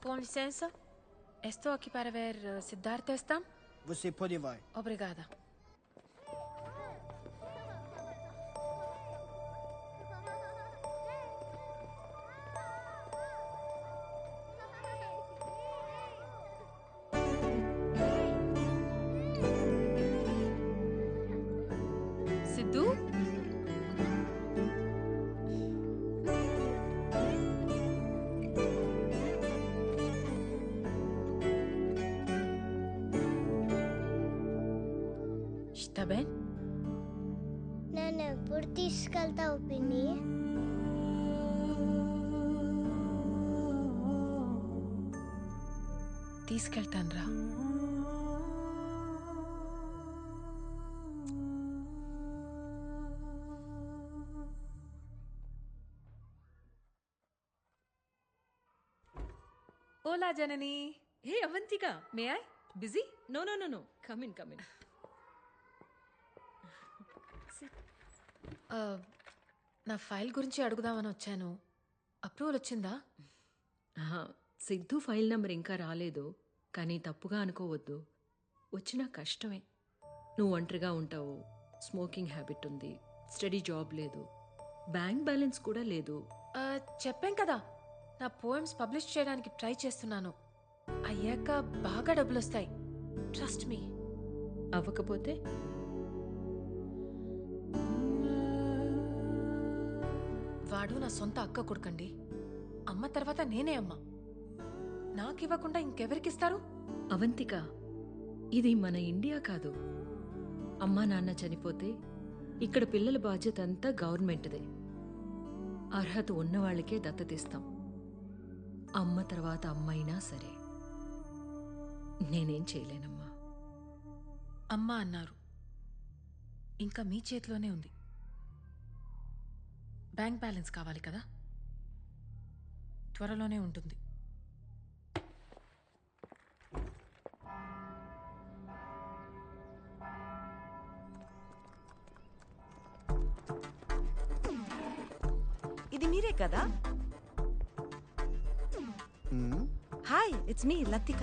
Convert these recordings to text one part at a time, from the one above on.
Com licença. Estou aqui para ver Siddhartha Estam. Você pode vai. Obrigada. Sidhu? Está bem? నన్ను ఎప్పుడు తీసుకెళ్తావు పిన్ని? తీసుకెళ్తానురా. Hola, Janani. Hey, Avantika. May I? Busy? No. Come in. నా file గురించి అడుగుదామని వచ్చాను. Approval వచ్చిందా? Siddhu file number ఇంకా రాలేదు, కానీ తప్పుగా అనుకోవద్దు. వచ్చినా కష్టమే. నువ్వు ఒంటరిగా ఉంటావు, స్మోకింగ్ హ్యాబిట్ ఉంది, స్టడీ జాబ్ లేదు, బ్యాంక్ బ్యాలెన్స్ కూడా లేదు. చెప్పాం కదా, నా పోయమ్స్ పబ్లిష్ చేయడానికి ట్రై చేస్తున్నాను. అయ్యాక బాగా డబ్బులు వస్తాయి. Trust me. అవ్వకపోతే వాడు నా సొంత అక్క కొడుకండి. అమ్మ తర్వాత నేనే అమ్మ. నాకివ్వకుండా ఇంకెవరికిస్తారు? అవంతిక, ఇది మన ఇండియా కాదు. అమ్మా నాన్న చనిపోతే ఇక్కడ పిల్లల బాధ్యత అంతా గవర్నమెంట్దే. అర్హత ఉన్నవాళ్లకే దత్తతిస్తాం. అమ్మ తర్వాత అమ్మైనా సరే. నేనేం చేయలేనమ్మా. అమ్మ అన్నారు, ఇంకా మీ చేతిలోనే ఉంది. బ్యాంక్ బ్యాలెన్స్ కావాలి కదా, త్వరలోనే ఉంటుంది. ఇది మీరే కదా? Hi, it's me Latika.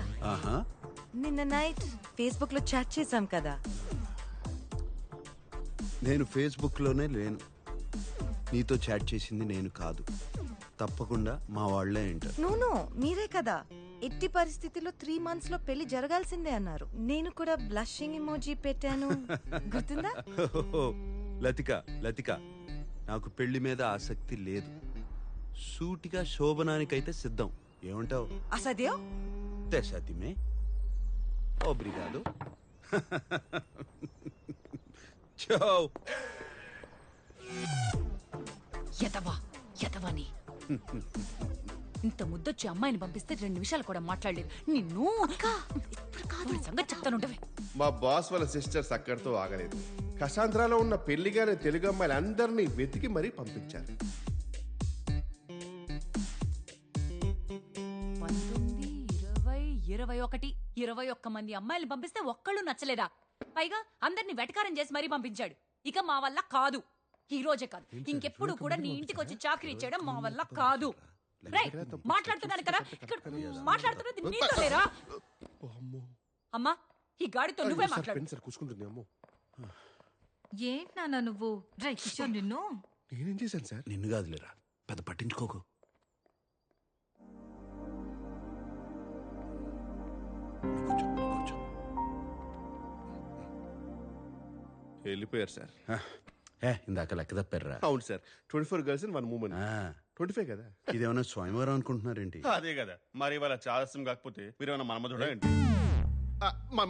నిన్న నైట్ ఫేస్బుక్ లో చాట్ చేశాం కదా. నేను ఫేస్బుక్ లోనే లేను. నీతో చాట్ చేసింది నేను కాదు. తప్పకుండా మా వాళ్లే అంటారు. నో, మీరే కదా. ఎట్టి పరిస్థితిలో 3 months లో పెళ్లి జరగాల్సిందే అన్నారు. నేను కూడా బ్లషింగ్ ఇమోజీ పెట్టాను, గుర్తుందా? లతిక, నాకు పెళ్లి మీద ఆసక్తి లేదు. సూటిగా శోభనానికైతే సిద్ధం. ఏమంటావు? అసదేవ్ తెసతిమే ఓబ్రిగాదో. చౌ యతవాని ఇంత ముద్దొచ్చి అమ్మాయిని పంపిస్తే 2 నిమిషాలు కూడా మాట్లాడలేదు. నిన్ను సంగతి చెప్తానుంటవే. మా బాస్ వాళ్ళ సిస్టర్స్ అక్కడితో ఆగలేదు. కసాంధ్రాలో ఉన్న పెళ్లిగానే తెలుగు అమ్మాయిలు అందరినీ వెతికి మరీ పంపించారు. 21 మంది అమ్మాయిలు పంపిస్తే ఒక్కళ్ళు నచ్చలేదా? పైగా అందరినీ వెటకారం చేసి మరీ పంపించాడు. ఇక మా వల్ల కాదు. ఈ రోజే కాదు, ఇంకెప్పుడు కూడా నీ ఇంటికి వచ్చి చాకరీ చేయడం మా వల్ల కాదు. మాట్లాడుతున్నాను కదా, మాట్లాడుతున్నది నీతో లేరా? అమ్మా, ఈ గాడితో నువ్వే మాట్లాడు. ఏంటి నాన్న నువ్వు? కిషోర్, నేనేం చేశాను సార్? నిన్ను కాదులేరా, పెద్ద పట్టించుకోకు. వెళ్ళిపోయారు సార్. ఇందాక లెక్క తప్పారా? అవును సార్. 24 girls in 1 woman. 25 కదా. ఇదేమన్నా స్వయంవరం అనుకుంటున్నారేంటి? అదే కదా. మరి వాళ్ళ చాదస్యం కాకపోతే మీరేమన్నా మన్మధుడా ఏంటి?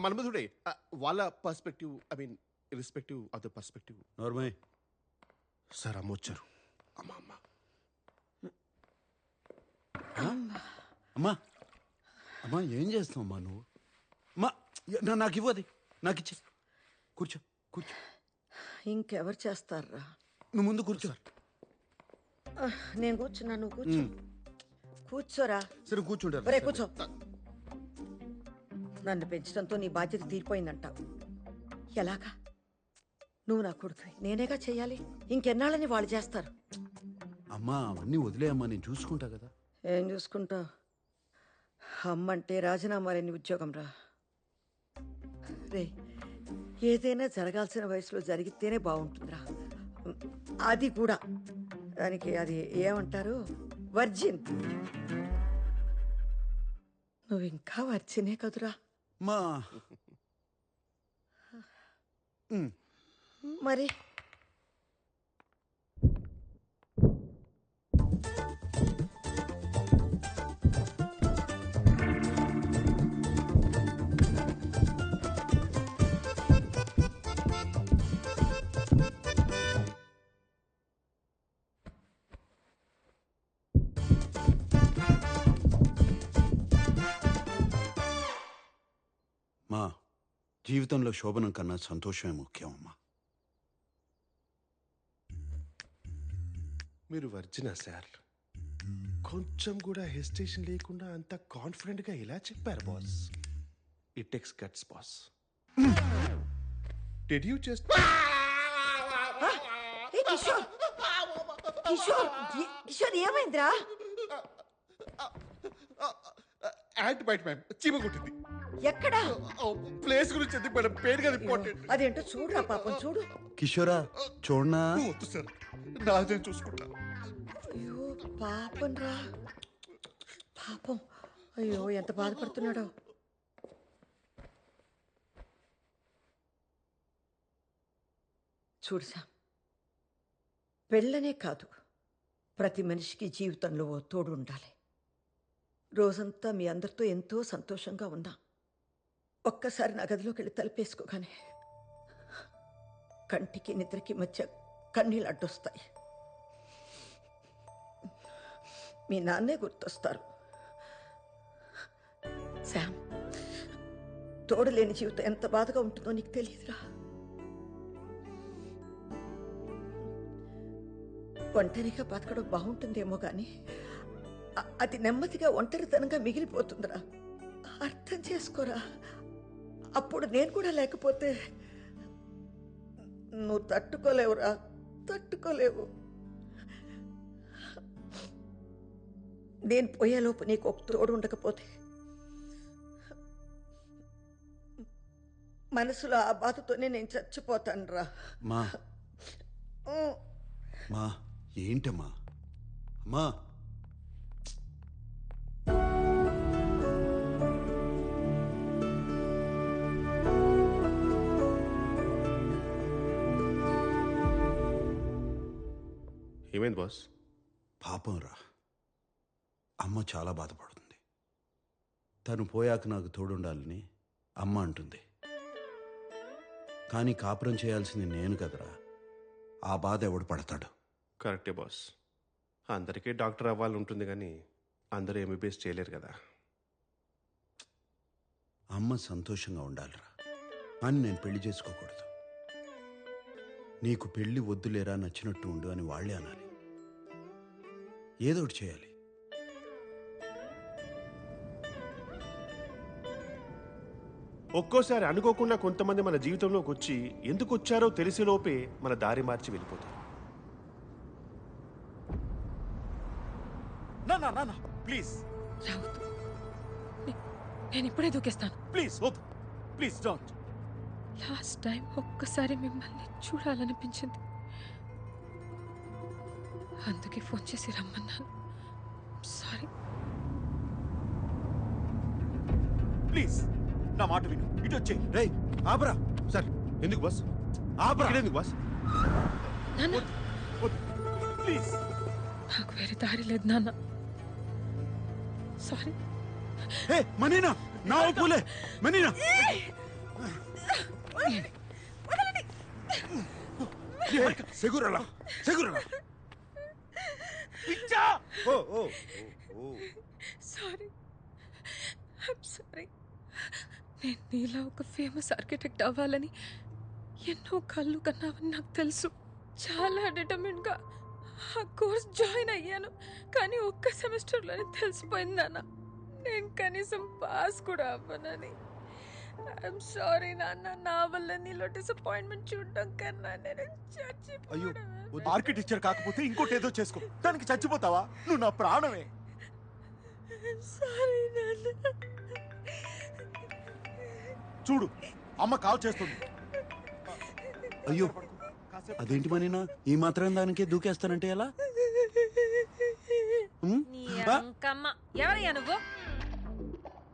మన్మధుడే. వాళ్ళ perspective, I mean irrespective of the perspective. Normal sir అమ్మ వచ్చారు. అమ్మా ఏం చేస్తావు అమ్మా నువ్వు? అమ్మా నాకు ఇవ్వది, నాకు ఇచ్చే. కూర్చో. ఇంకెవరు చేస్తారా? నువ్వు ముందు కూర్చో. నేను కూర్చున్నా, నువ్వు కూర్చో. కూర్చోరా. సరే కూర్చుంటారు. ఒరే కూర్చో. నన్ను పెంచడంతో నీ బాధ్యత తీరిపోయిందంట. ఎలాగా? నువ్వు నా కొడుకు, నేనేగా చెయ్యాలి. ఇంకెన్నాళ్ళని వాళ్ళు చేస్తారు. అమ్మా అవన్నీ వదిలేయమ్మా, నేను చూసుకుంటా కదా. ఏం చూసుకుంటావు? అమ్మంటే రాజీనామా లేని ఉద్యోగం రా. రే, ఏదైనా జరగాల్సిన వయసులో జరిగితేనే బాగుంటుందిరా. అది కూడా దానికి అది ఏమంటారు, వర్జిన్. నువ్వు ఇంకా వర్జినే కదురా. మా మరి మా జీవితంలో శోభనం కన్నా సంతోషమే ముఖ్యం అమ్మా. మీరు వర్జినా సార్? కొంచెం కూడా హెసిటేషన్ లేకుండా అంత కాన్ఫిడెంట్ గా ఇలా చెప్పారు boss. It takes guts boss. Did you just Kishore, Kishore, Kishore ఏమైందిరా? యాంట్ బైట్ మ్యామ్, చీమ కొట్టింది. ఎక్కడా? ప్లేస్ గురించి ఎందుకు మేడం, పేరు కదా ఇంపార్టెంట్. అదేంటో చూడురా పాపం, చూడు. కిషోరా చూడనా? వద్దు సార్, నాదే చూసుకుంటా. అయ్యో పాపం రా, పాపం. అయ్యో ఎంత బాధపడుతున్నాడో. చూడు సామ్, పెళ్ళనే కాదు, ప్రతి మనిషికి జీవితంలో ఓ తోడు ఉండాలి. రోజంతా మీ అందరితో ఎంతో సంతోషంగా ఉన్నా ఒక్కసారి నా గదిలోకి వెళ్ళి తలుపేసుకోగానే కంటికి నిద్రకి మధ్య కన్నీళ్ళు అడ్డొస్తాయి. మీ నాన్నే గుర్తొస్తారు. శామ్, తోడు లేని జీవితం ఎంత బాధగా ఉంటుందో నీకు తెలియదురా. ఒంటరిగా బతకడం బాగుంటుందేమో కానీ అది నెమ్మదిగా ఒంటరితనంగా మిగిలిపోతుందిరా. అర్థం చేసుకోరా. అప్పుడు నేను కూడా లేకపోతే నువ్వు తట్టుకోలేవురా, తట్టుకోలేవు. నేను పోయేలోపు నీకు ఒక తోడు ఉండకపోతే మనసులో ఆ బాధతోనే నేను చచ్చిపోతాను రా. మా మా ఏంటమ్మా? అమ్మా ఏమైంది బాస్? పాపం రా, అమ్మ చాలా బాధపడుతుంది. తను పోయాక నాకు తోడుండాలని అమ్మ అంటుంది. కానీ కాపురం చేయాల్సింది నేను కదరా. ఆ బాధ ఎవడు పడతాడు? కరెక్టే బాస్. అందరికీ డాక్టర్ అవ్వాలని ఉంటుంది కానీ అందరూ ఎంబీబీఎస్ చేయలేరు కదా. అమ్మ సంతోషంగా ఉండాలిరా, అని నేను పెళ్లి చేసుకోకూడదు. నీకు పెళ్లి వద్దులేరా, నచ్చినట్టు ఉండు అని వాళ్లే అనాలి. ఏదోటి చేయాలి. ఒక్కోసారి అనుకోకుండా కొంతమంది మన జీవితంలోకి వచ్చి ఎందుకు వచ్చారో తెలిసేలోపే మన దారి మార్చి వెళ్ళిపోతారు. ప్లీజ్ రావద్దు, నేను ఇప్పుడే దూకేస్తాను. ప్లీజ్ వద్దు, ప్లీజ్ డోంట్. లాస్ట్ టైం ఒక్కసారి మిమ్మల్ని చూడాలనిపించింది, అందుకే ఫోన్ చేసి రమ్మన్నాను. సారీ. ప్లీజ్ నా మాట విను, ఇటు వచ్చే. రేయ్ ఆపరా. సార్ ఎందుకు బాస్? ఆపరా. ఇక్కడ ఎందుకు బాస్? నాన్న, ప్లీజ్. నాకు వేరే దారి లేదు నాన్న. సారీ. ఏ మనీనా, నా ఒప్పులే మనీనా. సెగురలా సెగురలా. ఓ ఓ ఓ. Sorry, I'm sorry. నేను నీలా ఒక ఫేమస్ ఆర్కిటెక్ట్ అవ్వాలని ఎన్నో కళ్ళు కన్నావని నాకు తెలుసు. చాలా డిటర్మిన్గా ఆ కోర్స్ జాయిన్ అయ్యాను. కానీ ఒక్క సెమిస్టర్లోనే తెలిసిపోయింది నాన్న, నేను కనీసం పాస్ కూడా అవ్వనని. ఐఎమ్ సారీ నాన్న, నా వల్ల నీలో డిసప్పాయింట్మెంట్ చూడడం కన్నా నేను చచ్చిపోవడం. ఆర్కిటెక్చర్ కాకపోతే ఇంకోటి ఏదో చేసుకో, దానికి చచ్చిపోతావా? నువ్వు నా ప్రాణమే. సారీ నాన్న. చూడు అమ్మ కాల్ చేస్తుంది. అయ్యో అదేంటి మనీనా ఈ మాత్రం దానికే దూకేస్తానంటే ఎలా? ఉమ్? నీ ఆ? అంకమ్మ ఎవరయ్యా నువ్వు?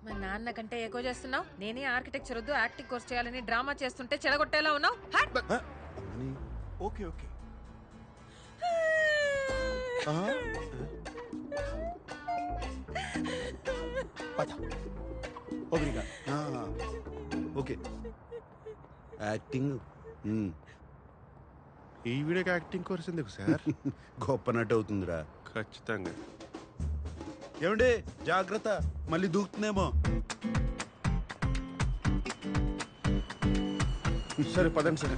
మా నాన్న కంటే ఎక్కువ చేస్తున్నావు. నేనే ఆర్కిటెక్చర్ వద్దు యాక్టింగ్ కోర్స్ చేయాలని డ్రామా చేస్తుంటే చెడగొట్టేలా ఉన్నావు. హట్! ఆ? మనీ, ఓకే ఓకే ఆ? పద. ఓబ్రిగా ఆ, ఓకే యాక్టింగ్ ఉమ్. ఈ వీడియోకి యాక్టింగ్ కోర్స్ ఎందుకు సార్? గొప్ప నటు అవుతుందిరా. ఖచ్చితంగా. ఏమండి జాగ్రత్త మళ్ళీ దూకుతుందేమో. సరే పదండి సార్.